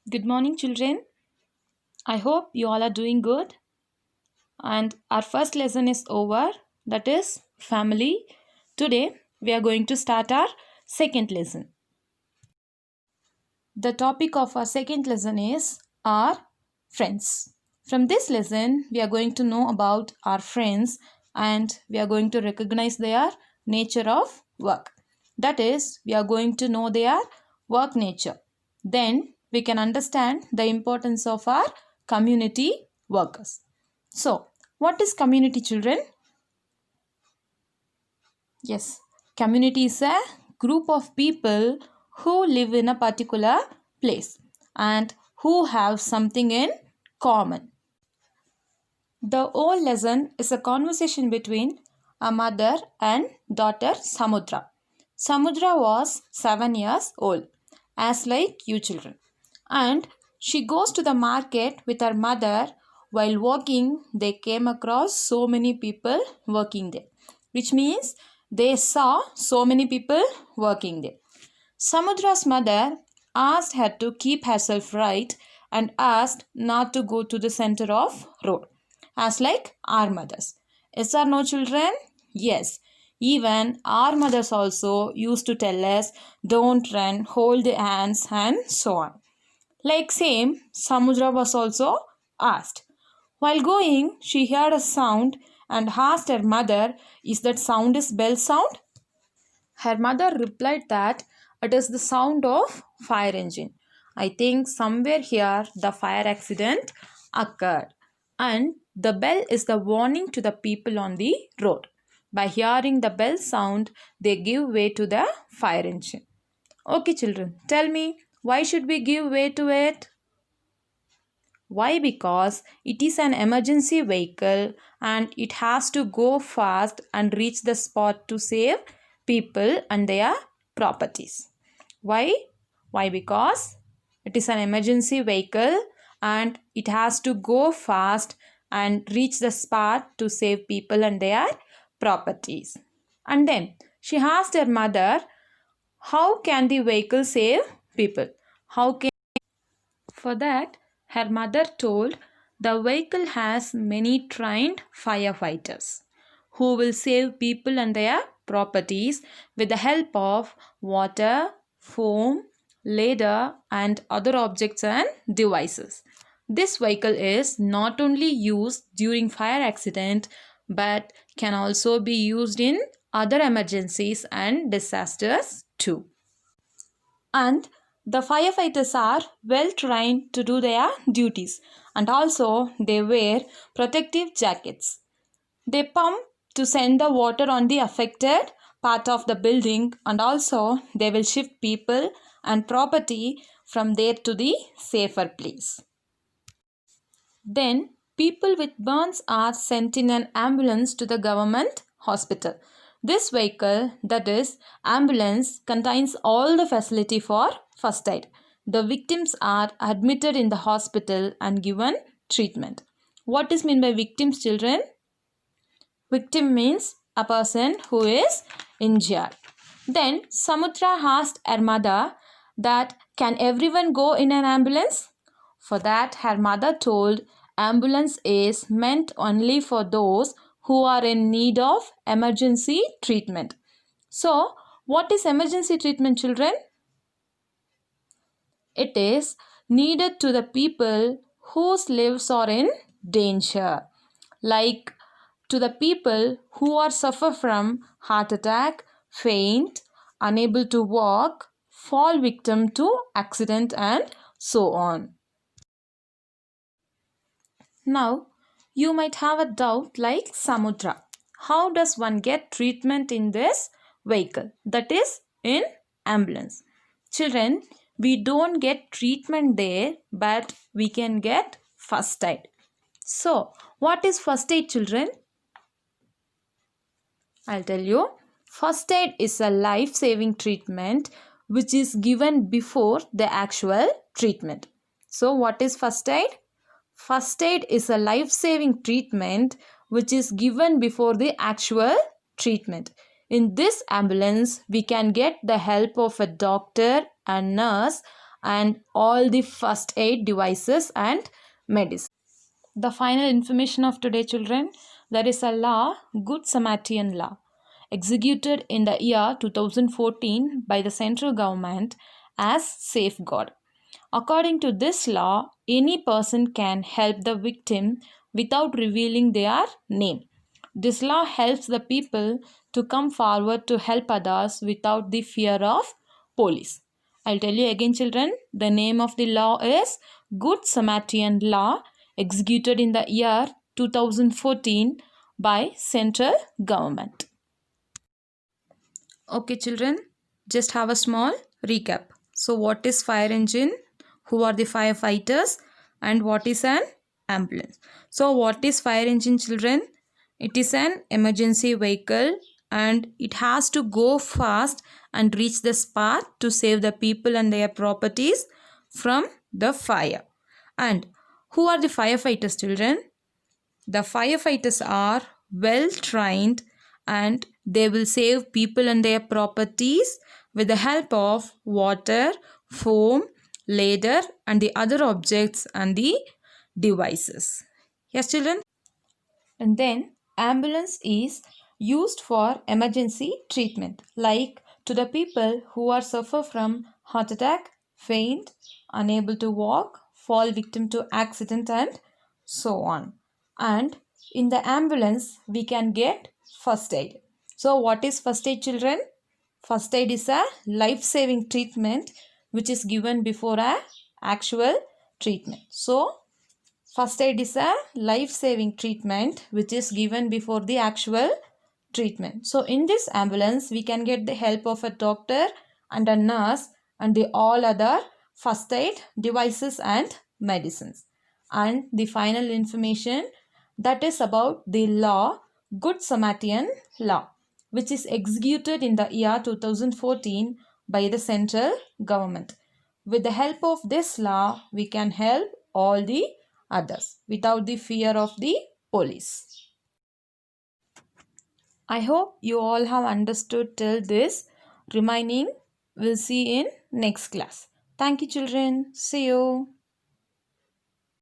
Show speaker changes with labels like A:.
A: Good morning, children. I hope you all are doing good. And our first lesson is over, that is family. Today, we are going to start our second lesson. The topic of our second lesson is our friends. From this lesson, we are going to know about our friends and we are going to recognize their nature of work. That is, we are going to know their work nature. Then we can understand the importance of our community workers. So, what is community, children? Yes, community is a group of people who live in a particular place and who have something in common. The whole lesson is a conversation between a mother and daughter Samudra. Samudra was 7 years old, as like you children, and she goes to the market with her mother. While walking, they came across so many people working there, which means they saw so many people working there. Samudra's mother asked her to keep herself right and asked not to go to the center of road, as like our mothers. Yes or no, children? Yes. Even our mothers also used to tell us don't run, hold the hands and so on. Like same, Samudra was also asked. While going, she heard a sound and asked her mother, is that sound is bell sound? Her mother replied that it is the sound of fire engine. I think somewhere here the fire accident occurred and the bell is the warning to the people on the road. By hearing the bell sound, they give way to the fire engine. Okay, children, tell me, why should we give way to it? Why? Because it is an emergency vehicle and it has to go fast and reach the spot to save people and their properties. Why? Why? Because it is an emergency vehicle and it has to go fast and reach the spot to save people and their properties. And then she asked her mother, how can the vehicle save people? How can For that, her mother told the vehicle has many trained firefighters who will save people and their properties with the help of water, foam, ladder, and other objects and devices. This vehicle is not only used during fire accident but can also be used in other emergencies and disasters too. And the firefighters are well trained to do their duties and also they wear protective jackets. They pump to send the water on the affected part of the building and also they will shift people and property from there to the safer place. Then people with burns are sent in an ambulance to the government hospital. This vehicle, that is ambulance, contains all the facility for first aid. The victims are admitted in the hospital and given treatment. What is meant by victims, children? Victim means a person who is injured. Then Samudra asked her mother that can everyone go in an ambulance? For that her mother told ambulance is meant only for those who are in need of emergency treatment. So, what is emergency treatment, children? It is needed to the people whose lives are in danger, like to the people who are suffer from heart attack, faint, unable to walk, fall victim to accident and so on. Now, you might have a doubt like Samudra. How does one get treatment in this vehicle? That is in ambulance. Children, we don't get treatment there, but we can get first aid. So, what is first aid, children? I'll tell you. First aid is a life-saving treatment which is given before the actual treatment. So, what is first aid? First aid is a life-saving treatment which is given before the actual treatment. In this ambulance, we can get the help of a doctor and nurse and all the first aid devices and medicine. The final information of today, children, there is a law, Good Samaritan Law, executed in the year 2014 by the central government as safeguard. According to this law, any person can help the victim without revealing their name. This law helps the people to come forward to help others without the fear of police. I'll tell you again, children, the name of the law is Good Samaritan Law, executed in the year 2014 by central government. Okay, children, just have a small recap. So, what is fire engine? Who are the firefighters? And what is an ambulance? So, what is fire engine, children? It is an emergency vehicle and it has to go fast and reach the spot to save the people and their properties from the fire. And who are the firefighters, children? The firefighters are well trained and they will save people and their properties with the help of water, foam, ladder and the other objects and the devices. Yes, children? And then ambulance is used for emergency treatment, like to the people who are suffer from heart attack, faint, unable to walk, fall victim to accident and so on. And in the ambulance we can get first aid. So what is first aid, children? First aid is a life-saving treatment which is given before a actual treatment. So first aid is a life-saving treatment which is given before the actual treatment. So in this ambulance, we can get the help of a doctor and a nurse and the all other first aid devices and medicines. And the final information, that is about the law, Good Samaritan Law, which is executed in the year 2014 by the central government. With the help of this law, we can help all the others without the fear of the police. I hope you all have understood till this. Remaining we'll see in next class. Thank you, children. See you.